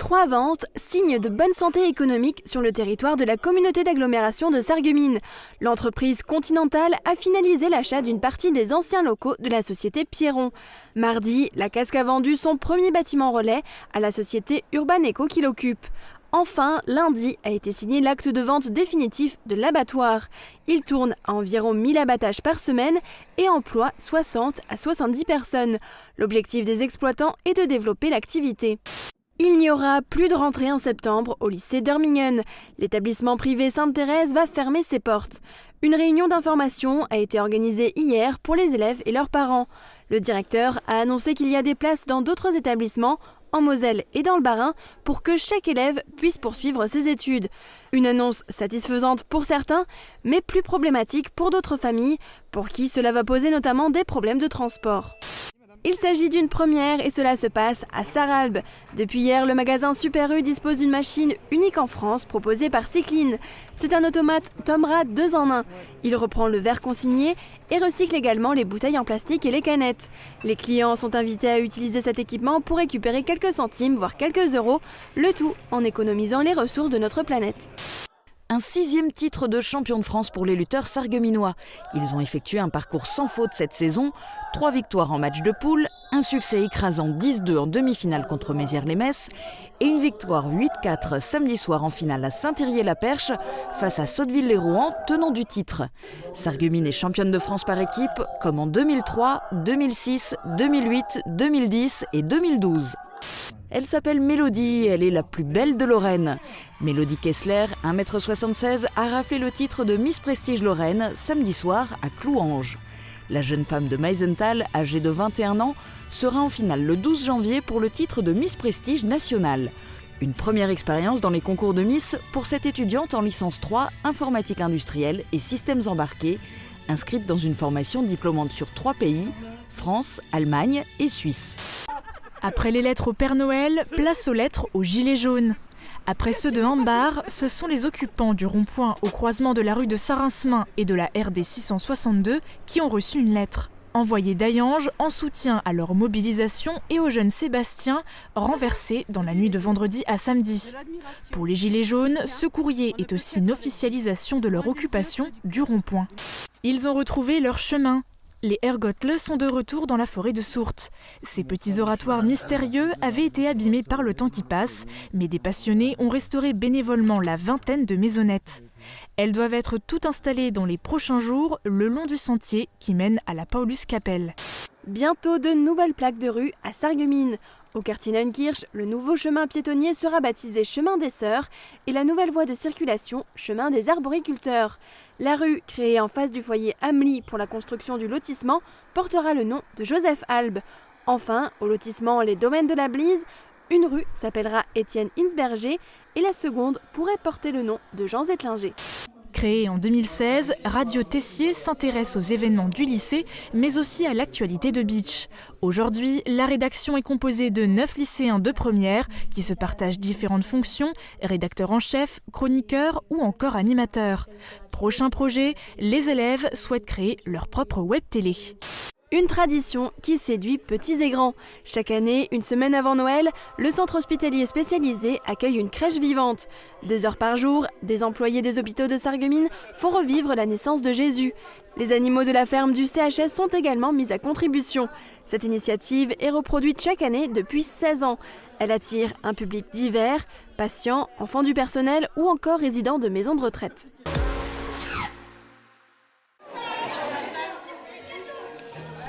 3 ventes, signe de bonne santé économique sur le territoire de la communauté d'agglomération de Sarreguemines. L'entreprise Continentale a finalisé l'achat d'une partie des anciens locaux de la société Pierron. Mardi, la Casque a vendu son premier bâtiment relais à la société Urban Eco qui l'occupe. Enfin, lundi a été signé l'acte de vente définitif de l'abattoir. Il tourne à environ 1000 abattages par semaine et emploie 60 à 70 personnes. L'objectif des exploitants est de développer l'activité. Il n'y aura plus de rentrée en septembre au lycée d'Ermingen. L'établissement privé Sainte-Thérèse va fermer ses portes. Une réunion d'information a été organisée hier pour les élèves et leurs parents. Le directeur a annoncé qu'il y a des places dans d'autres établissements, en Moselle et dans le Bas-Rhin, pour que chaque élève puisse poursuivre ses études. Une annonce satisfaisante pour certains, mais plus problématique pour d'autres familles, pour qui cela va poser notamment des problèmes de transport. Il s'agit d'une première et cela se passe à Sarralbe. Depuis hier, le magasin Super U dispose d'une machine unique en France proposée par Cycline. C'est un automate Tomra 2 en 1. Il reprend le verre consigné et recycle également les bouteilles en plastique et les canettes. Les clients sont invités à utiliser cet équipement pour récupérer quelques centimes, voire quelques euros, le tout en économisant les ressources de notre planète. Un 6e titre de champion de France pour les lutteurs sarregueminois. Ils ont effectué un parcours sans faute cette saison, 3 victoires en match de poule, un succès écrasant 10-2 en demi-finale contre Mézières-les-Messes et une victoire 8-4 samedi soir en finale à Saint-Thirier-la-Perche face à Sotteville-les-Rouen, tenant du titre. Sarreguemines est championne de France par équipe, comme en 2003, 2006, 2008, 2010 et 2012. Elle s'appelle Mélodie, elle est la plus belle de Lorraine. Mélodie Kessler, 1m76, a raflé le titre de Miss Prestige Lorraine samedi soir à Clouange. La jeune femme de Meisenthal, âgée de 21 ans, sera en finale le 12 janvier pour le titre de Miss Prestige nationale. Une première expérience dans les concours de Miss pour cette étudiante en licence 3, informatique industrielle et systèmes embarqués, inscrite dans une formation diplômante sur 3 pays, France, Allemagne et Suisse. Après les lettres au Père Noël, place aux lettres aux Gilets jaunes. Après ceux de Hambar, ce sont les occupants du rond-point au croisement de la rue de Saint-Rinsmin et de la RD 662 qui ont reçu une lettre. Envoyée d'Ayange en soutien à leur mobilisation et au jeune Sébastien, renversé dans la nuit de vendredi à samedi. Pour les Gilets jaunes, ce courrier est aussi une officialisation de leur occupation du rond-point. Ils ont retrouvé leur chemin. Les ergots sont de retour dans la forêt de Sourtes. Ces petits oratoires mystérieux avaient été abîmés par le temps qui passe, mais des passionnés ont restauré bénévolement la vingtaine de maisonnettes. Elles doivent être toutes installées dans les prochains jours le long du sentier qui mène à la Paulus-Capelle. Bientôt de nouvelles plaques de rue à Sarreguemines. Au quartier Neunkirch, le nouveau chemin piétonnier sera baptisé Chemin des Sœurs et la nouvelle voie de circulation Chemin des Arboriculteurs. La rue, créée en face du foyer Amelie pour la construction du lotissement, portera le nom de Joseph Albe. Enfin, au lotissement Les Domaines de la Blise, une rue s'appellera Étienne Hinsberger et la seconde pourrait porter le nom de Jean Zettlinger. Créée en 2016, Radio Tessier s'intéresse aux événements du lycée, mais aussi à l'actualité de Beach. Aujourd'hui, la rédaction est composée de 9 lycéens de première qui se partagent différentes fonctions, rédacteurs en chef, chroniqueurs ou encore animateurs. Prochain projet, les élèves souhaitent créer leur propre web télé. Une tradition qui séduit petits et grands. Chaque année, une semaine avant Noël, le centre hospitalier spécialisé accueille une crèche vivante. 2 heures par jour, des employés des hôpitaux de Sarreguemines font revivre la naissance de Jésus. Les animaux de la ferme du CHS sont également mis à contribution. Cette initiative est reproduite chaque année depuis 16 ans. Elle attire un public divers, patients, enfants du personnel ou encore résidents de maisons de retraite.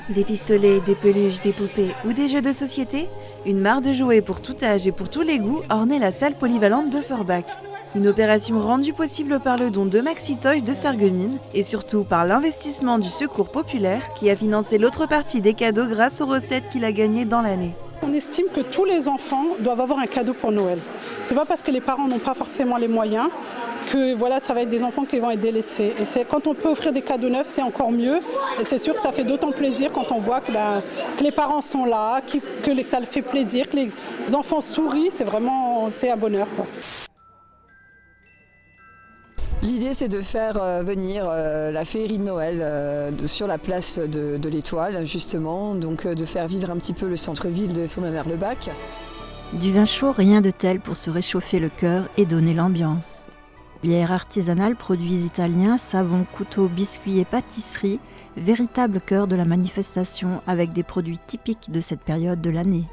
Des pistolets, des peluches, des poupées ou des jeux de société, une mare de jouets pour tout âge et pour tous les goûts ornait la salle polyvalente de Forbach. Une opération rendue possible par le don de Maxi Toys de Sarreguemines et surtout par l'investissement du Secours Populaire qui a financé l'autre partie des cadeaux grâce aux recettes qu'il a gagnées dans l'année. On estime que tous les enfants doivent avoir un cadeau pour Noël. C'est pas parce que les parents n'ont pas forcément les moyens que voilà, ça va être des enfants qui vont être délaissés. Et c'est quand on peut offrir des cadeaux neufs, c'est encore mieux. Et c'est sûr que ça fait d'autant plaisir quand on voit que les parents sont là, que ça le fait plaisir, que les enfants sourient. C'est un bonheur, quoi. L'idée, c'est de faire venir la féerie de Noël sur la place de l'Étoile, justement, donc de faire vivre un petit peu le centre-ville de Faux-Mamers-le-Bac. Du vin chaud, rien de tel pour se réchauffer le cœur et donner l'ambiance. Bière artisanale, produits italiens, savons, couteaux, biscuits et pâtisseries, véritable cœur de la manifestation avec des produits typiques de cette période de l'année.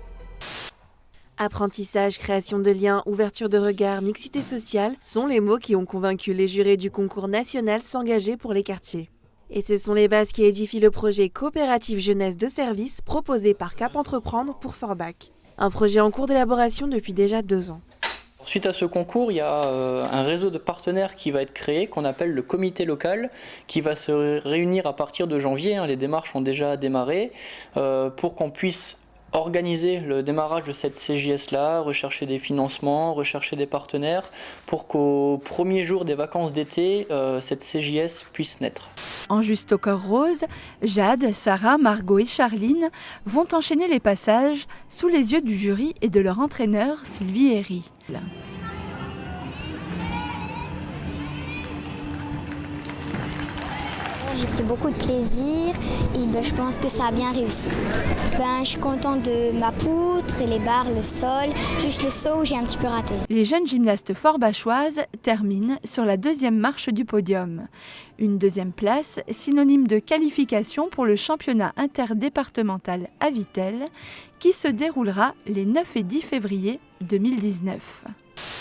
Apprentissage, création de liens, ouverture de regard, mixité sociale sont les mots qui ont convaincu les jurés du concours national s'engager pour les quartiers. Et ce sont les bases qui édifient le projet Coopérative Jeunesse de Service proposé par Cap Entreprendre pour Forbach. Un projet en cours d'élaboration depuis déjà 2 ans. Suite à ce concours, il y a un réseau de partenaires qui va être créé, qu'on appelle le comité local, qui va se réunir à partir de janvier. Les démarches ont déjà démarré pour qu'on puisse organiser le démarrage de cette CJS-là, rechercher des financements, rechercher des partenaires, pour qu'au premier jour des vacances d'été, cette CJS puisse naître. En Juste au cœur rose, Jade, Sarah, Margot et Charline vont enchaîner les passages sous les yeux du jury et de leur entraîneur Sylvie Herry. J'ai pris beaucoup de plaisir et je pense que ça a bien réussi. Je suis contente de ma poutre, les barres, le sol, juste le saut où j'ai un petit peu raté. Les jeunes gymnastes forbachoises terminent sur la 2e marche du podium. Une 2e place, synonyme de qualification pour le championnat interdépartemental à Vittel, qui se déroulera les 9 et 10 février 2019.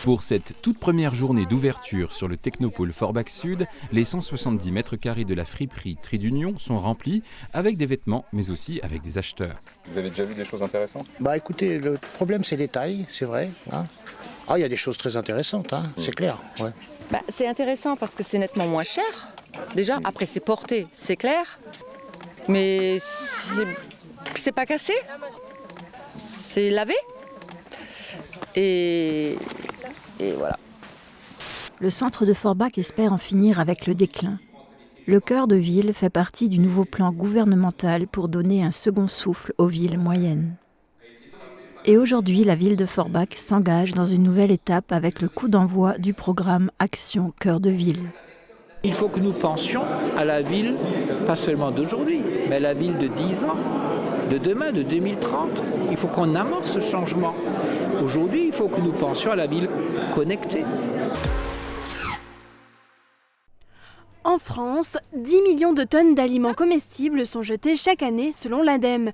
Pour cette toute première journée d'ouverture sur le Technopôle Forbach Sud, les 170 mètres carrés de la friperie Trait d'Union sont remplis avec des vêtements, mais aussi avec des acheteurs. Vous avez déjà vu des choses intéressantes ? Écoutez, le problème c'est les tailles, c'est vrai. Il y a des choses très intéressantes, c'est clair. Ouais. C'est intéressant parce que c'est nettement moins cher. Déjà, après c'est porté, c'est clair, mais c'est pas cassé, c'est lavé. Et voilà. Le centre de Forbach espère en finir avec le déclin. Le cœur de ville fait partie du nouveau plan gouvernemental pour donner un second souffle aux villes moyennes. Et aujourd'hui, la ville de Forbach s'engage dans une nouvelle étape avec le coup d'envoi du programme Action Cœur de Ville. Il faut que nous pensions à la ville, pas seulement d'aujourd'hui, mais à la ville de 10 ans, de demain, de 2030. Il faut qu'on amorce ce changement. Aujourd'hui, il faut que nous pensions à la ville connectée. En France, 10 millions de tonnes d'aliments comestibles sont jetées chaque année selon l'ADEME.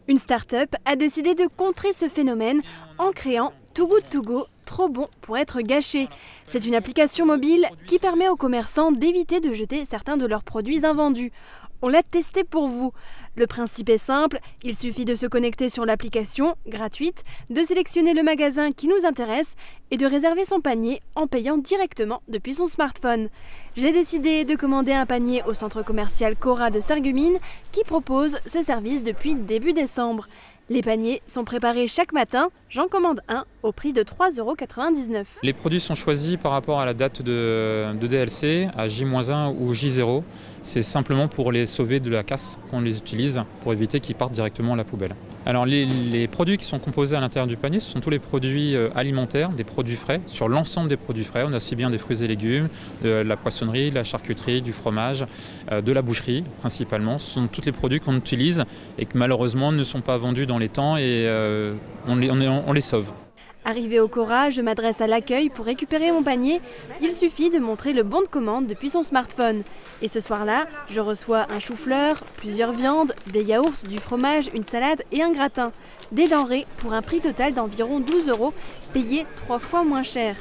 Une start-up a décidé de contrer ce phénomène en créant Too Good To Go, trop bon pour être gâché. C'est une application mobile qui permet aux commerçants d'éviter de jeter certains de leurs produits invendus. On l'a testé pour vous. Le principe est simple, il suffit de se connecter sur l'application, gratuite, de sélectionner le magasin qui nous intéresse et de réserver son panier en payant directement depuis son smartphone. J'ai décidé de commander un panier au centre commercial Cora de Sarreguemines qui propose ce service depuis début décembre. Les paniers sont préparés chaque matin, j'en commande un au prix de 3,99 €. Les produits sont choisis par rapport à la date de DLC, à J-1 ou J0. C'est simplement pour les sauver de la casse qu'on les utilise pour éviter qu'ils partent directement à la poubelle. Alors les produits qui sont composés à l'intérieur du panier, ce sont tous les produits alimentaires, des produits frais. Sur l'ensemble des produits frais, on a aussi bien des fruits et légumes, de la poissonnerie, de la charcuterie, du fromage, de la boucherie principalement. Ce sont tous les produits qu'on utilise et qui malheureusement ne sont pas vendus dans les temps et on les sauve. Arrivé au Cora, je m'adresse à l'accueil pour récupérer mon panier. Il suffit de montrer le bon de commande depuis son smartphone. Et ce soir-là, je reçois un chou-fleur, plusieurs viandes, des yaourts, du fromage, une salade et un gratin. Des denrées pour un prix total d'environ 12 €, payé 3 fois moins cher.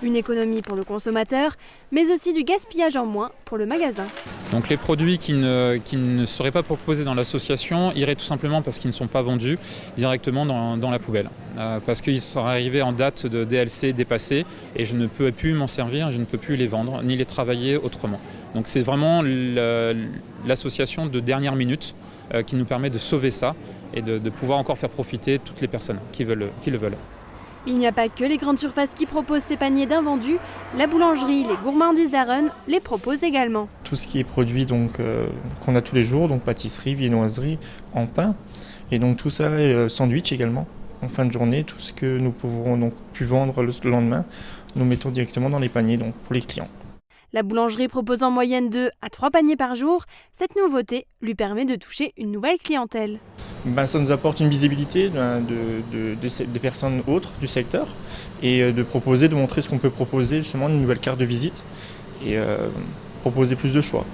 Une économie pour le consommateur, mais aussi du gaspillage en moins pour le magasin. Donc les produits qui ne seraient pas proposés dans l'association iraient tout simplement parce qu'ils ne sont pas vendus directement dans la poubelle. Parce qu'ils sont arrivés en date de DLC dépassée et je ne peux plus m'en servir, je ne peux plus les vendre ni les travailler autrement. Donc c'est vraiment l'association de dernière minute qui nous permet de sauver ça et de pouvoir encore faire profiter toutes les personnes qui le veulent. Il n'y a pas que les grandes surfaces qui proposent ces paniers d'invendus, la boulangerie, les gourmandises d'Aron les proposent également. Tout ce qui est produit qu'on a tous les jours, donc pâtisserie, viennoiserie, en pain, et donc tout ça est sandwich également. En fin de journée, tout ce que nous pourrons donc pu vendre le lendemain, nous mettons directement dans les paniers donc pour les clients. La boulangerie propose en moyenne 2 à 3 paniers par jour. Cette nouveauté lui permet de toucher une nouvelle clientèle. Ça nous apporte une visibilité des personnes autres du secteur et de montrer ce qu'on peut proposer, justement une nouvelle carte de visite et proposer plus de choix.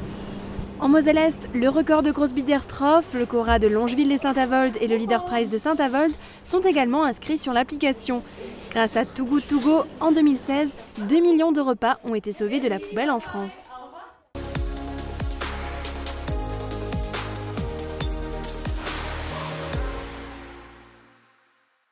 En Moselle-Est, le record de Großbiederstroff, le Cora de Longeville et Saint-Avold et le Leader Prize de Saint-Avold sont également inscrits sur l'application. Grâce à Too Good To Go, en 2016, 2 millions de repas ont été sauvés de la poubelle en France.